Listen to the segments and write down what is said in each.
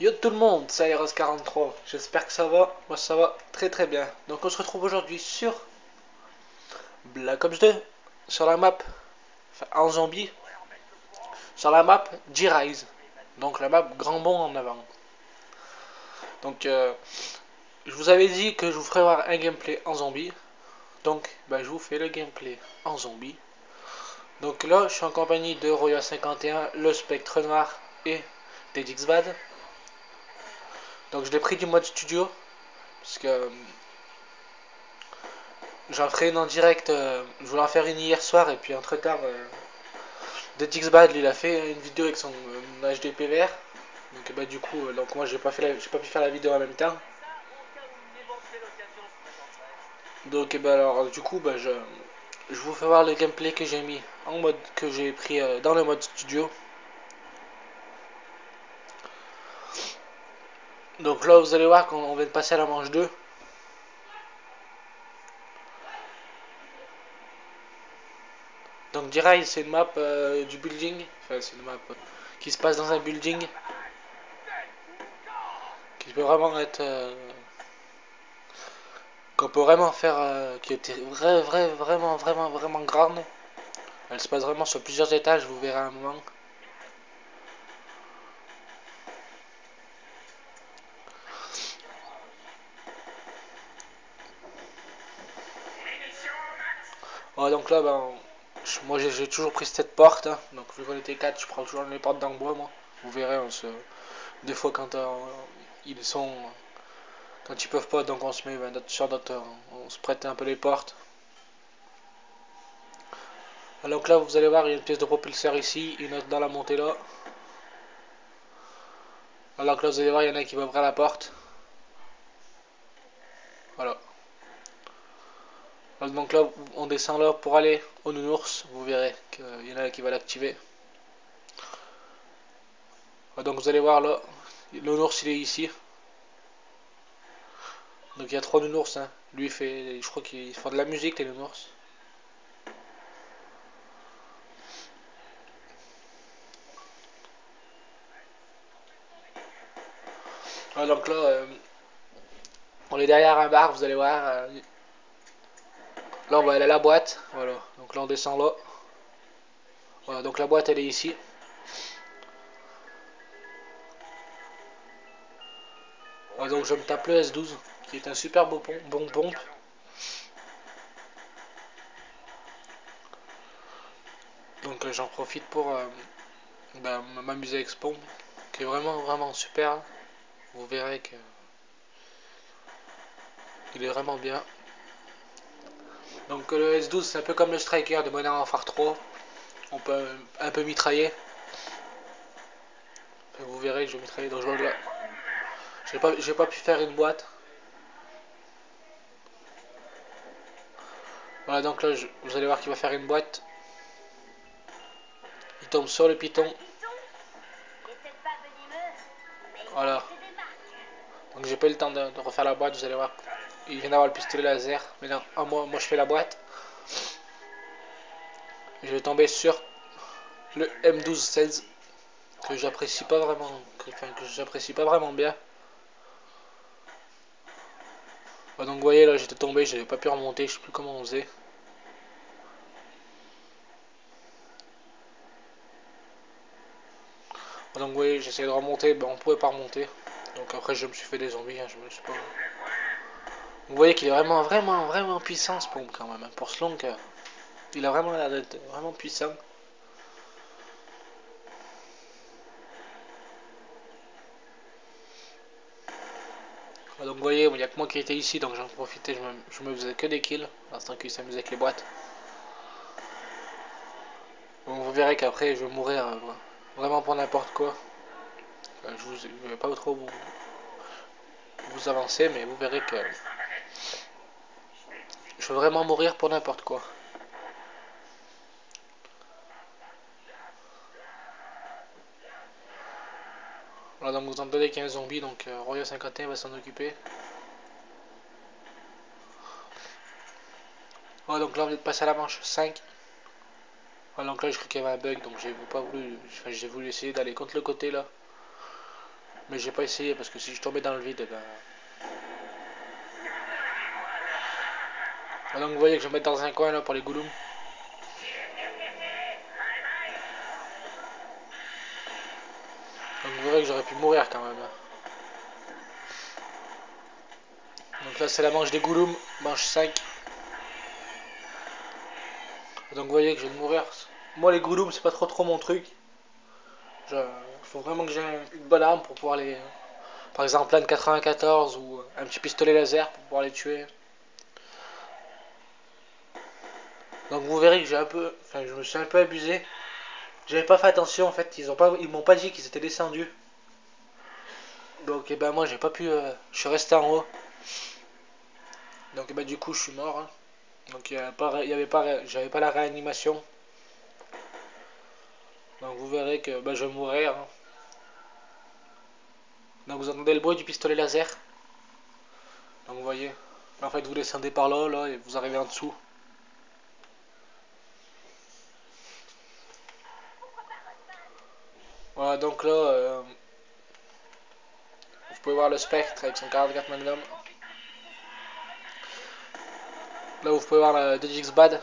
Yo tout le monde, c'est Eros43. J'espère que ça va. Moi ça va très très bien. Donc on se retrouve aujourd'hui sur Black Ops 2, sur la map, enfin, en zombie, sur la map G-Rise. Donc la map grand bond en avant. Donc je vous avais dit que je vous ferais voir un gameplay en zombie. Donc je vous fais le gameplay en zombie. Donc là je suis en compagnie de Roya51, le Spectre Noir et DXBad. Donc je l'ai pris du mode studio parce que j'en ferai une en direct. Je voulais en faire une hier soir et puis entre temps, DXBad il a fait une vidéo avec son HD PVR. Donc du coup, donc moi j'ai pas pu faire la vidéo en même temps. Donc alors du coup je vous fais voir le gameplay que j'ai mis en mode que j'ai pris dans le mode studio. Donc là vous allez voir qu'on vient de passer à la manche 2. Donc Jirai c'est une map du building, enfin c'est une map qui se passe dans un building qui peut vraiment être qu'on peut vraiment faire qui était vraiment grande. Elle se passe vraiment sur plusieurs étages, vous verrez à un moment. Ouais, donc là moi j'ai toujours pris cette porte, hein. Donc vu qu'on était 4, je prends toujours les portes dans le bois moi. Vous verrez, des fois quand ils sont quand ils peuvent pas, donc on se met sur d'autres, on se prête un peu les portes. Donc là vous allez voir, il y a une pièce de propulseur ici, une autre dans la montée là. Alors que là vous allez voir, il y en a qui va ouvrir la porte. Voilà. Donc là on descend là pour aller au nounours, vous verrez qu'il y en a qui va l'activer. Donc vous allez voir là, le nounours il est ici. Donc il y a 3 nounours, hein. Lui il fait, je crois qu'il fait de la musique les nounours. Donc là on est derrière un bar, vous allez voir. Là on va aller à la boîte, voilà. Donc là on descend là. Voilà, donc la boîte elle est ici. Voilà, donc je me tape le S12 qui est un super bon pompe. Donc j'en profite pour m'amuser avec ce pompe qui est vraiment super. Vous verrez que il est vraiment bien. Donc le S12 c'est un peu comme le Striker de Modern Warfare 3. On peut un peu mitrailler. Vous verrez que je vais mitrailler. Donc là, j'ai pas pu faire une boîte. Voilà, donc là vous allez voir qu'il va faire une boîte. Il tombe sur le piton. Voilà. Donc j'ai pas eu le temps de refaire la boîte, vous allez voir. Il vient d'avoir le pistolet laser. Mais non, moi je fais la boîte. Je vais tomber sur le M1216 que j'apprécie pas vraiment. Que j'apprécie pas vraiment bien. Donc vous voyez là j'étais tombé, j'avais pas pu remonter, je sais plus comment on faisait. Donc vous voyez j'essayais de remonter, on pouvait pas remonter. Donc après je me suis fait des zombies, hein, je me suis pas. Vous voyez qu'il est vraiment puissant ce pompe quand même. Hein. Pour ce long, il a vraiment l'air d'être vraiment puissant. Donc vous voyez, il n'y a que moi qui étais ici, donc j'en profitais, je me faisais que des kills, l'instant qu'il s'amusait avec les boîtes. Donc vous verrez qu'après je vais mourir vraiment pour n'importe quoi. Je vais pas trop vous avancer, mais vous verrez que je vais vraiment mourir pour n'importe quoi. Voilà, donc vous entendez qu'il y a un zombie, donc Roya 51 va s'en occuper. Voilà, donc là on vient de passer à la manche 5. Donc là, je crois qu'il y avait un bug, donc j'ai pas voulu. Enfin, j'ai voulu essayer d'aller contre le côté là. Mais j'ai pas essayé parce que si je tombais dans le vide, ben... Donc vous voyez que je vais me mettre dans un coin là pour les goulums. Donc vous verrez que j'aurais pu mourir quand même. Donc là c'est la manche des goulums, manche 5. Donc vous voyez que je vais mourir. Moi les goulums c'est pas trop mon truc. Il faut vraiment que j'ai une bonne arme pour pouvoir les... Par exemple l'AN 94 ou un petit pistolet laser pour pouvoir les tuer. Donc vous verrez que j'ai un peu... Enfin je me suis un peu abusé. J'avais pas fait attention en fait, ils m'ont pas dit qu'ils étaient descendus. Donc ben moi j'ai pas pu... je suis resté en haut. Donc ben du coup je suis mort. Hein. Donc j'avais pas la réanimation. Donc vous verrez que ben, je vais mourir. Hein. Donc vous entendez le bruit du pistolet laser. Donc vous voyez. En fait vous descendez par là, là et vous arrivez en dessous. Voilà donc là vous pouvez voir le spectre avec son 44 Magnum. Là vous pouvez voir le DJX Bad.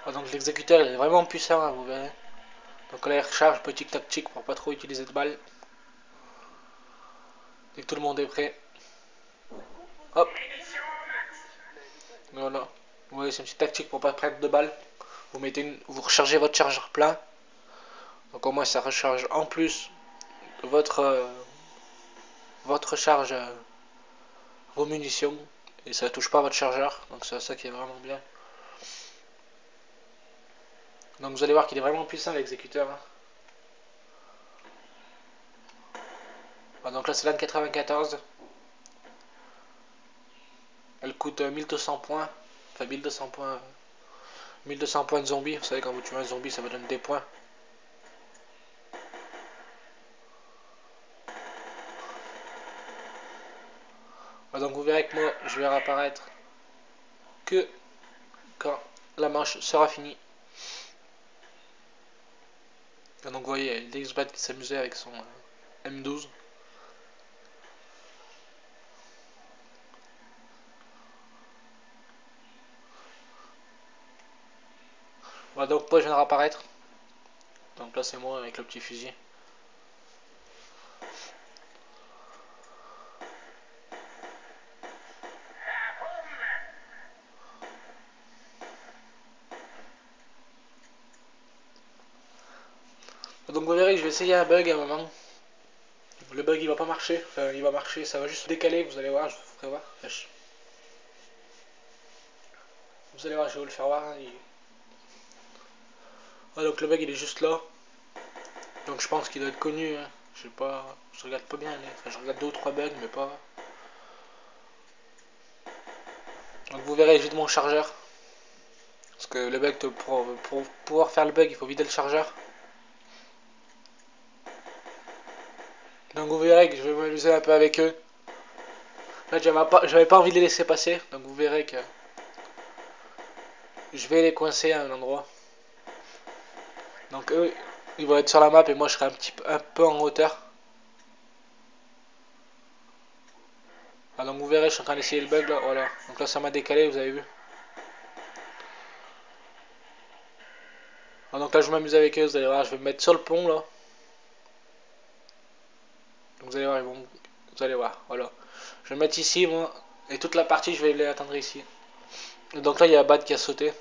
Voilà, donc l'exécuteur il est vraiment puissant hein, vous verrez. Donc là il recharge petit tactique pour pas trop utiliser de balles. Dès que tout le monde est prêt. Hop. Voilà. Vous voyez c'est une petite tactique pour pas prendre de balles. Vous rechargez votre chargeur plein. Donc au moins ça recharge en plus votre charge vos munitions et ça touche pas votre chargeur. Donc c'est ça qui est vraiment bien. Donc vous allez voir qu'il est vraiment puissant l'exécuteur. Hein. Ah, donc là c'est l'AN 94. Elle coûte 1200 points. Enfin 1200 points. 1200 points de zombie. Vous savez quand vous tuez un zombie ça vous donne des points. Ah, donc vous verrez que moi je vais réapparaître que quand la manche sera finie. Et donc vous voyez il y a l'X-Bat qui s'amusait avec son M12. Voilà donc moi je viens de réapparaître. Donc là c'est moi avec le petit fusil. Donc vous verrez que je vais essayer un bug à un moment. Le bug il va pas marcher, enfin il va marcher, ça va juste se décaler, vous allez voir, je vous ferai voir. Vous allez voir, je vais vous le faire voir. Hein, ah, donc le bug il est juste là. Donc je pense qu'il doit être connu. Hein. Je sais pas, je regarde pas bien. Enfin, je regarde 2 ou 3 bugs, mais pas. Donc vous verrez, j'ai de mon chargeur. Parce que le bug, pour pouvoir faire le bug, il faut vider le chargeur. Donc vous verrez que je vais m'amuser un peu avec eux. Là, j'avais pas envie de les laisser passer. Donc vous verrez que je vais les coincer à un endroit. Donc eux, ils vont être sur la map et moi je serai un peu en hauteur. Ah, donc vous verrez, je suis en train d'essayer le bug là, voilà. Donc là ça m'a décalé, vous avez vu. Ah, donc là je vais m'amuser avec eux, vous allez voir, je vais me mettre sur le pont là. Donc vous allez voir, vous allez voir, voilà. Je vais me mettre ici moi, et toute la partie je vais les attendre ici. Et donc là il y a Bad qui a sauté.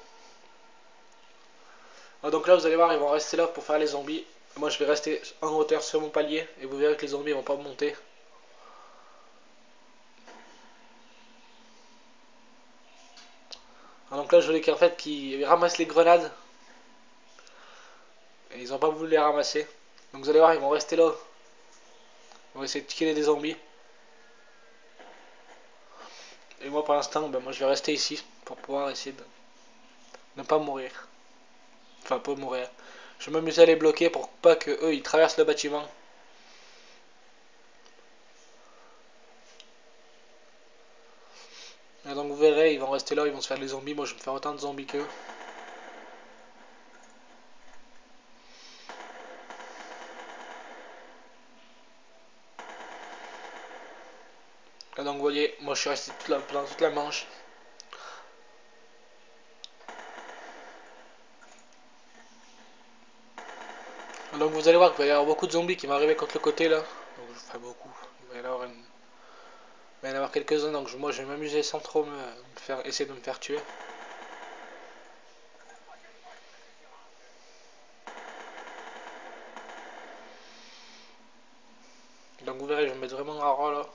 Ah, donc là vous allez voir, ils vont rester là pour faire les zombies. Et moi je vais rester en hauteur sur mon palier, et vous verrez que les zombies vont pas monter. Ah, donc là je voulais qu'en fait qu'ils ramassent les grenades. Et ils ont pas voulu les ramasser. Donc vous allez voir, ils vont rester là. Ils vont essayer de killer des zombies. Et moi pour l'instant, ben, moi je vais rester ici pour pouvoir essayer de ne pas mourir. Enfin pas mourir. Je vais m'amuser à les bloquer pour pas que eux ils traversent le bâtiment. Et donc vous verrez, ils vont rester là, ils vont se faire les zombies. Moi je vais me faire autant de zombies qu'eux. Et donc vous voyez, moi je suis resté pendant toute la manche. Donc vous allez voir qu'il va y avoir beaucoup de zombies qui vont arriver contre le côté là. Donc, enfin beaucoup. Il va y en avoir quelques-uns. Donc moi je vais m'amuser sans trop essayer de me faire tuer. Donc vous verrez, je vais me mettre vraiment à ras là.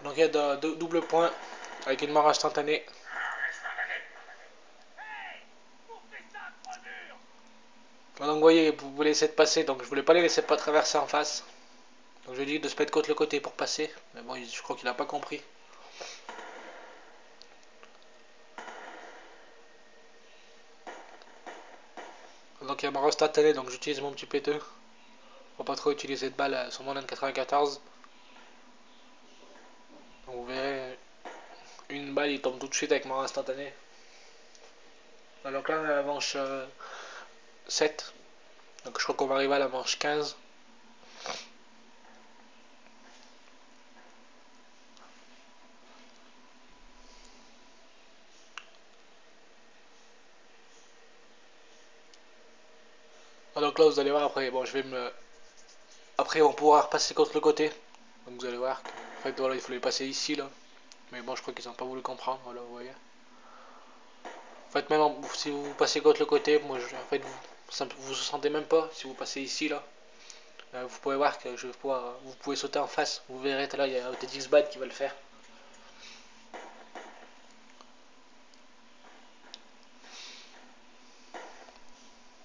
Donc il y a double point avec une mort instantanée. Donc vous voyez, vous voulez essayer de passer, donc je voulais pas les laisser pas traverser en face. Donc je lui ai dit de se mettre contre le côté pour passer. Mais bon, je crois qu'il a pas compris. Donc il y a mort instantanée, donc j'utilise mon petit péteux. Pour pas trop utiliser de balles sur mon N94. Donc vous verrez, une balle il tombe tout de suite avec mort instantanée. Alors là on est à la manche 7. Donc je crois qu'on va arriver à la manche 15. Donc là vous allez voir après, bon je vais me... Après on pourra repasser contre le côté. Donc vous allez voir, en fait voilà il faut les passer ici là. Mais bon je crois qu'ils n'ont pas voulu comprendre, voilà vous voyez. En fait même si vous passez contre le côté, moi en fait vous sentez même pas si vous passez ici là. Vous pouvez voir que je vais pouvoir, vous pouvez sauter en face. Vous verrez tout à l'heure il y a OTX Bad qui va le faire.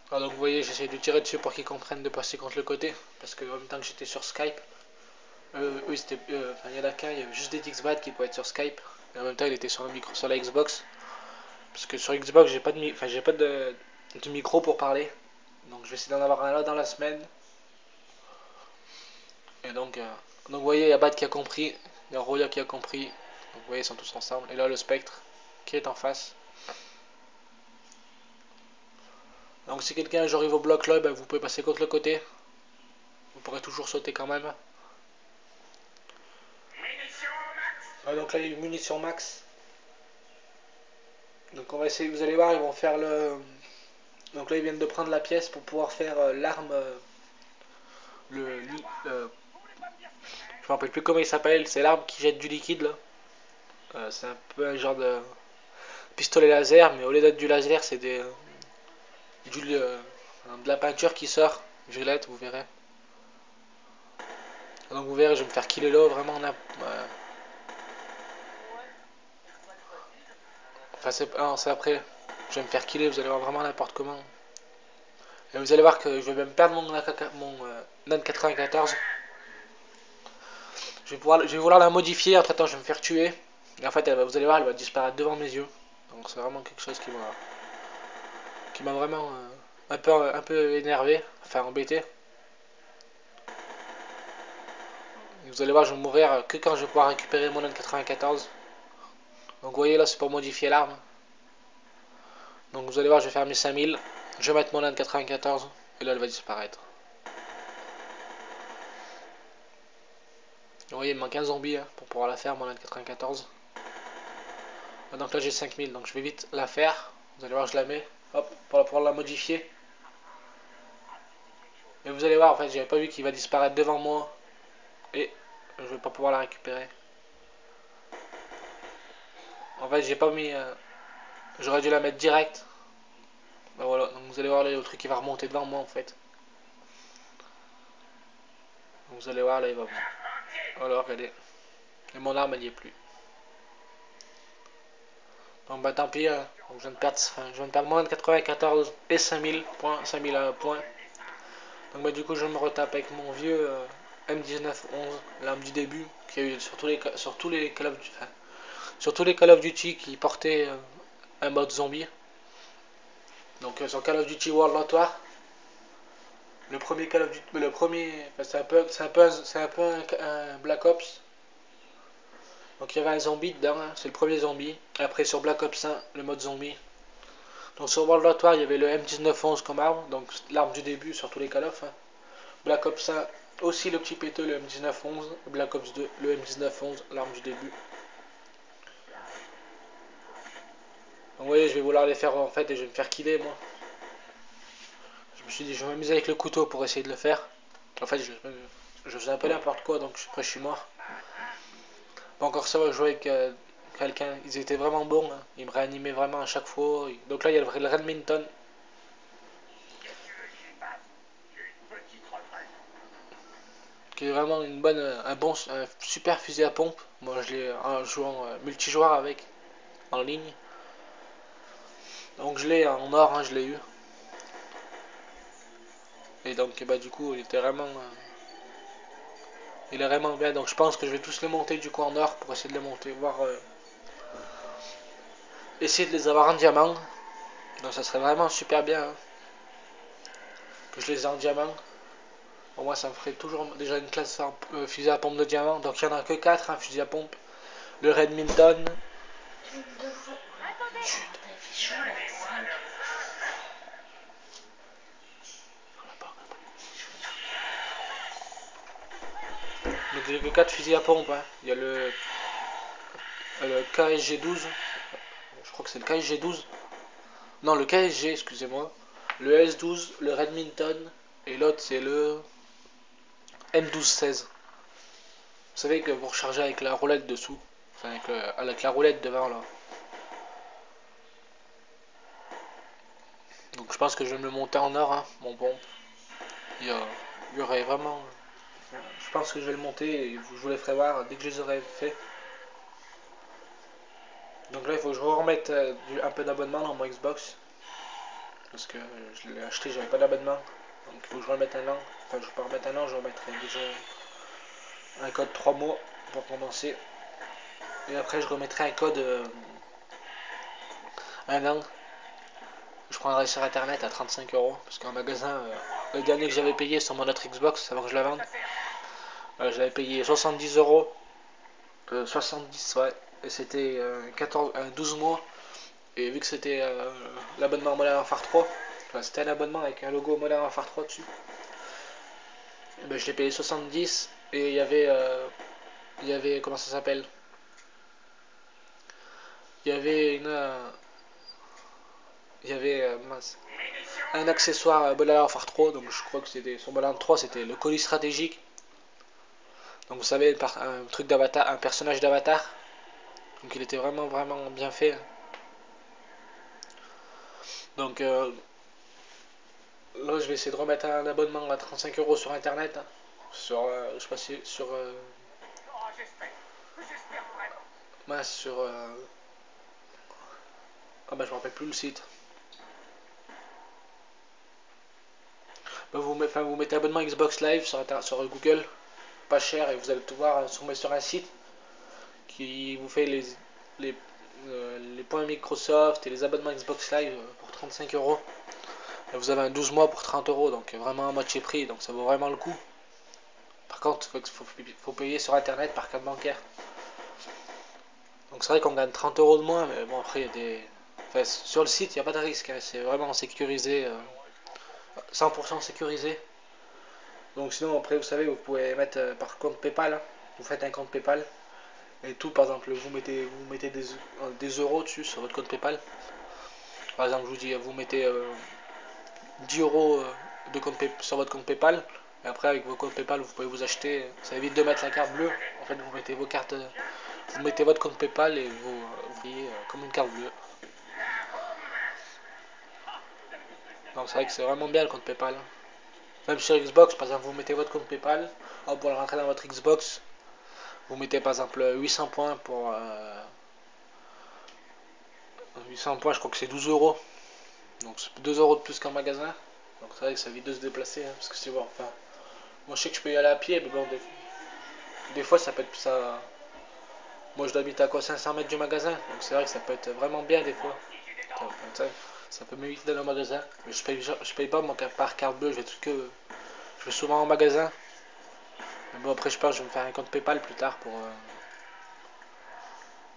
Alors donc vous voyez j'essaie de tirer dessus pour qu'ils comprennent de passer contre le côté. Parce que en même temps que j'étais sur Skype, il y en a qu'un, il y avait juste des Dixbad qui pouvaient être sur Skype. Et en même temps il était sur le micro sur la Xbox. Parce que sur Xbox j'ai pas de micro pour parler. Donc je vais essayer d'en avoir un là dans la semaine. Et donc vous voyez il y a Bad qui a compris, il y a Roya qui a compris. Donc vous voyez ils sont tous ensemble. Et là le Spectre qui est en face. Donc si quelqu'un arrive au bloc là, ben, vous pouvez passer contre le côté. Vous pourrez toujours sauter quand même. Donc là il y a une munition max. Donc on va essayer, vous allez voir, ils vont faire le... Donc là ils viennent de prendre la pièce pour pouvoir faire l'arme... le... je me rappelle plus comment il s'appelle, c'est l'arme qui jette du liquide là. C'est un peu un genre de pistolet laser, mais au lieu d'être du laser, c'est de la peinture qui sort, violette, vous verrez. Donc vous verrez, je vais me faire killer là, vraiment... Enfin c'est après, je vais me faire killer, vous allez voir vraiment n'importe comment. Et vous allez voir que je vais même perdre mon NAN 94. Je vais vouloir la modifier, entre temps je vais me faire tuer. Et en fait, vous allez voir, elle va disparaître devant mes yeux. Donc c'est vraiment quelque chose qui m'a vraiment un peu énervé, enfin embêté. Et vous allez voir, je vais mourir que quand je vais pouvoir récupérer mon N94. Donc vous voyez là, c'est pour modifier l'arme. Donc vous allez voir, je vais faire mes 5000. Je vais mettre mon N94. Et là, elle va disparaître. Vous voyez, il me manque un zombie pour pouvoir la faire, mon N94. Donc là j'ai 5000, donc je vais vite la faire. Vous allez voir, je la mets, hop, pour pouvoir la modifier. Et vous allez voir, en fait, j'avais pas vu qu'il va disparaître devant moi. Et je vais pas pouvoir la récupérer. En fait, j'ai pas mis... j'aurais dû la mettre direct. Ben voilà, donc vous allez voir là, le truc qui va remonter devant moi en fait. Donc vous allez voir là, il va... Voilà, regardez. Et mon arme, elle y est plus. Bon bah tant pis, donc je viens de perdre moins de 94 et 5000 points, 5000 points. Donc bah du coup je me retape avec mon vieux M1911, l'arme du début, qui a eu sur tous les Call of Duty, enfin, sur tous les Call of Duty qui portaient un mode zombie. Donc sur Call of Duty World at War. Le premier Call of Duty, le premier, enfin, c'est un peu un Black Ops. Donc il y avait un zombie dedans, hein, c'est le premier zombie. Après sur Black Ops 1, le mode zombie. Donc sur World War 3, il y avait le M1911 comme arme, donc l'arme du début sur tous les Call of. Hein. Black Ops 1, aussi le petit péteux, le M1911. Black Ops 2, le M1911, l'arme du début. Donc vous voyez, je vais vouloir les faire en fait et je vais me faire killer moi. Je me suis dit, je vais m'amuser avec le couteau pour essayer de le faire. En fait, je faisais un peu n'importe quoi, donc après je suis mort. Pas encore ça va jouer avec quelqu'un. Ils étaient vraiment bons. Hein. Ils me réanimaient vraiment à chaque fois. Donc là, il y a le Redminton. Qui est vraiment un super fusil à pompe. Moi, je l'ai en jouant multijoueur avec, en ligne. Donc je l'ai en or, hein, je l'ai eu. Et donc, bah, du coup, il est vraiment bien. Donc je pense que je vais tous les monter du coup en or pour essayer de les monter, voir, essayer de les avoir en diamant. Donc ça serait vraiment super bien hein, que je les ai en diamant. Pour moi, ça me ferait toujours déjà une classe fusil à pompe de diamant. Donc il n'y en a que 4 hein, fusil à pompe. Le Redminton. Donc il n'y a que 4 fusils à pompe. Hein. Il y a le KSG-12. Je crois que c'est le KSG-12. Non, le KSG, excusez-moi. Le S12, le Redminton. Et l'autre, c'est le M12-16. Vous savez que vous rechargez avec la roulette dessous. Enfin, avec la roulette devant là. Donc je pense que je vais me le monter en or, hein, mon pompe. Il y aurait vraiment. Je pense que je vais le monter et je vous les ferai voir dès que je les aurai fait. Donc là, il faut que je remette un peu d'abonnement dans mon Xbox. Parce que je l'ai acheté, j'avais pas d'abonnement. Donc il faut que je remette un an. Enfin, je vais pas remettre un an, je remettrai déjà un code 3 mois pour commencer. Et après, je remettrai un code un an. Je prendrai sur internet à 35 €. Parce qu'en magasin, le dernier que j'avais payé sur mon autre Xbox avant que je la vende, je l'avais payé 70 €. 70, ouais. Et c'était 12 mois. Et vu que c'était l'abonnement Modern Warfare 3, enfin, c'était un abonnement avec un logo Modern Warfare 3 dessus, et ben, je l'ai payé 70 et il y avait comment ça s'appelle. Il y avait mince, un accessoire Modern Warfare 3, donc je crois que c'était sur Modern 3, c'était le colis stratégique. Donc vous savez, un truc d'avatar, un personnage d'avatar. Donc il était vraiment vraiment bien fait. Donc là, je vais essayer de remettre un abonnement à 35 € sur internet. Hein. Sur, je sais pas si, sur, sur, ah bah je me rappelle plus le site. Bah, vous mettez abonnement Xbox Live sur Google, pas cher, et vous allez tout voir sur un site qui vous fait les, les points Microsoft et les abonnements Xbox Live pour 35 €. Et vous avez un 12 mois pour 30 €, donc vraiment à moitié prix, donc ça vaut vraiment le coup. Par contre, faut payer sur internet par carte bancaire. Donc c'est vrai qu'on gagne 30 € de moins, mais bon après il y a des. Enfin, sur le site il n'y a pas de risque, hein, c'est vraiment sécurisé, 100% sécurisé. Donc sinon après vous savez vous pouvez mettre par compte PayPal, hein. Vous faites un compte PayPal et tout par exemple vous mettez des euros dessus sur votre compte PayPal. Par exemple je vous dis vous mettez 10 € sur votre compte PayPal et après avec vos comptes PayPal vous pouvez vous acheter, ça évite de mettre la carte bleue. En fait vous mettez vos cartes, vous mettez votre compte PayPal et vous payez comme une carte bleue. Donc c'est vrai que c'est vraiment bien le compte PayPal. Hein. Même sur Xbox, par exemple, vous mettez votre compte PayPal, hop, pour le rentrer dans votre Xbox, vous mettez par exemple 800 points pour 800 points, je crois que c'est 12 €. Donc c'est 2 € de plus qu'en magasin. Donc c'est vrai que ça évite de se déplacer, hein, parce que c'est bon. Enfin, moi je sais que je peux y aller à pied, mais bon, des fois ça peut être ça. Moi je dois habiter à quoi 500 mètres du magasin, donc c'est vrai que ça peut être vraiment bien des fois. Ça peut m'éviter d'aller au magasin, mais je paye pas mon par carte bleue, je vais tout que Je vais souvent en magasin. Mais bon, après, je pense que je vais me faire un compte PayPal plus tard pour.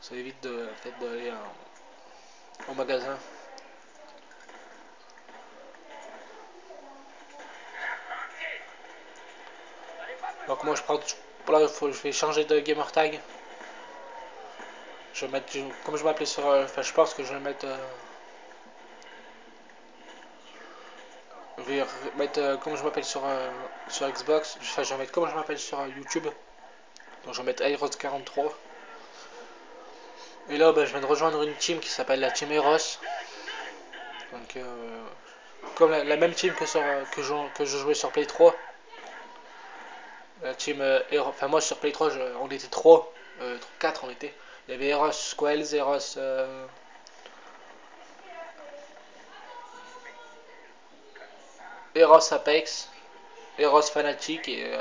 Ça évite de peut-être d'aller au magasin. Donc moi je prends. Là, je vais changer de gamer tag. Je vais mettre. Comme je m'appelais sur. Enfin, je pense que je vais mettre. Je vais mettre comme je m'appelle sur Xbox. Enfin, je vais mettre comme je m'appelle sur YouTube. Donc je vais mettre Airos43. Et là, ben, je viens de rejoindre une team qui s'appelle la team Eros. Donc, comme la même team que je jouais sur Play 3. La team Eros. Enfin, moi sur Play 3, on était 3. 4 on était. Il y avait Eros Squells, Eros. Eros Apex, Eros Fanatic et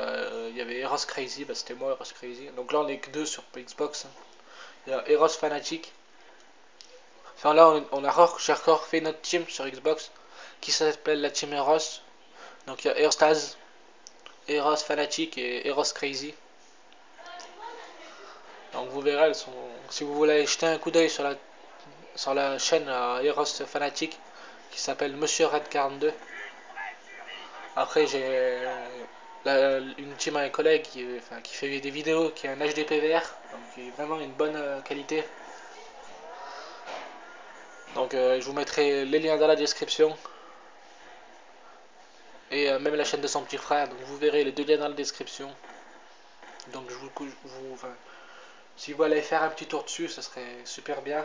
il y avait Eros Crazy. Bah, c'était moi, Eros Crazy. Donc là, on est que 2 sur Xbox. Il y a Eros Fanatic. Enfin, là, j'ai encore fait notre team sur Xbox qui s'appelle la team Eros. Donc il y a Airstaz, Eros Fanatic et Eros Crazy. Donc vous verrez, si vous voulez jeter un coup d'œil sur la chaîne Eros Fanatic qui s'appelle Monsieur Red 42. Après j'ai une team à un collègue qui fait des vidéos qui est un HDPVR, donc qui est vraiment une bonne qualité. Donc je vous mettrai les liens dans la description. Et même la chaîne de son petit frère, donc vous verrez les deux liens dans la description. Donc enfin, si vous allez faire un petit tour dessus, ça serait super bien.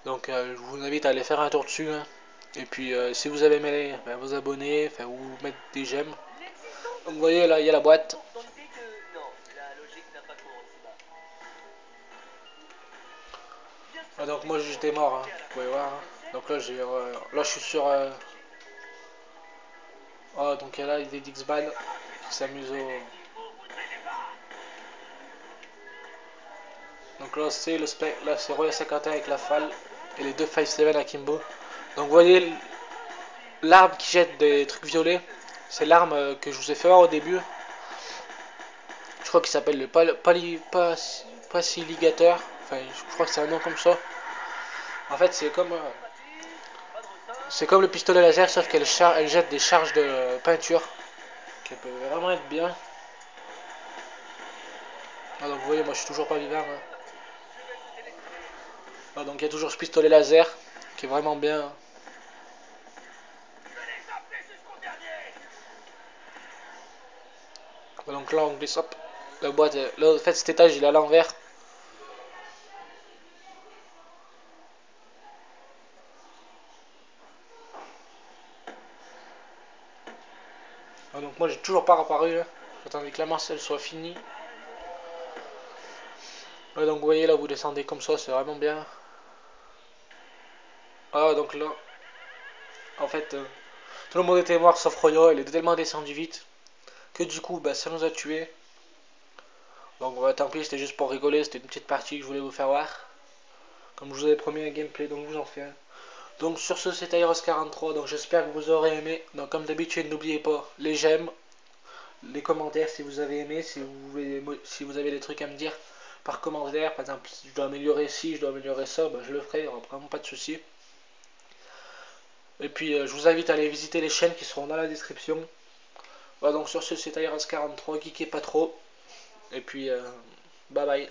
Donc je vous invite à aller faire un tour dessus. Hein. Et puis si vous avez aimé, ben, vous abonner, enfin, ou mettre des j'aime. Donc vous voyez là, il y a la boîte. Ah, donc moi j'étais mort, hein. Vous pouvez voir. Hein. Donc là là je suis sur. Oh, donc là il y a des Dixban qui s'amusent au. Donc là c'est là c'est Royal 51 avec la falle et les deux 5-7 à Kimbo. Donc vous voyez l'arme qui jette des trucs violets, c'est l'arme que je vous ai fait voir au début. Je crois qu'il s'appelle le Paciligateur. Enfin, je crois que c'est un nom comme ça. En fait, c'est comme le pistolet laser, sauf elle jette des charges de peinture qui peut vraiment être bien. Ah, donc vous voyez, moi je suis toujours pas vivant. Hein. Ah, donc il y a toujours ce pistolet laser qui est vraiment bien. Ah, donc là on glisse, hop, la boîte. Là, en fait, cet étage il est à l'envers. Ah, donc moi j'ai toujours pas réapparu. Hein. J'attendais que la marcelle soit finie. Ouais, donc vous voyez là, vous descendez comme ça, c'est vraiment bien. Ah, donc là, en fait, tout le monde était mort sauf Royo, il est tellement descendu vite que du coup, bah, ça nous a tués. Donc, bah, tant pis, c'était juste pour rigoler, c'était une petite partie que je voulais vous faire voir. Comme je vous avais promis un gameplay, donc je vous en fais un. Donc, sur ce, c'était Airos43, donc j'espère que vous aurez aimé. Donc, comme d'habitude, n'oubliez pas les j'aime, les commentaires si vous avez aimé, si vous avez des trucs à me dire par commentaire. Par exemple, si je dois améliorer ci, je dois améliorer ça, bah, je le ferai, il n'y aura vraiment pas de souci. Et puis je vous invite à aller visiter les chaînes qui seront dans la description. Voilà, donc sur ce, c'est Airos43, geekez pas trop. Et puis bye bye.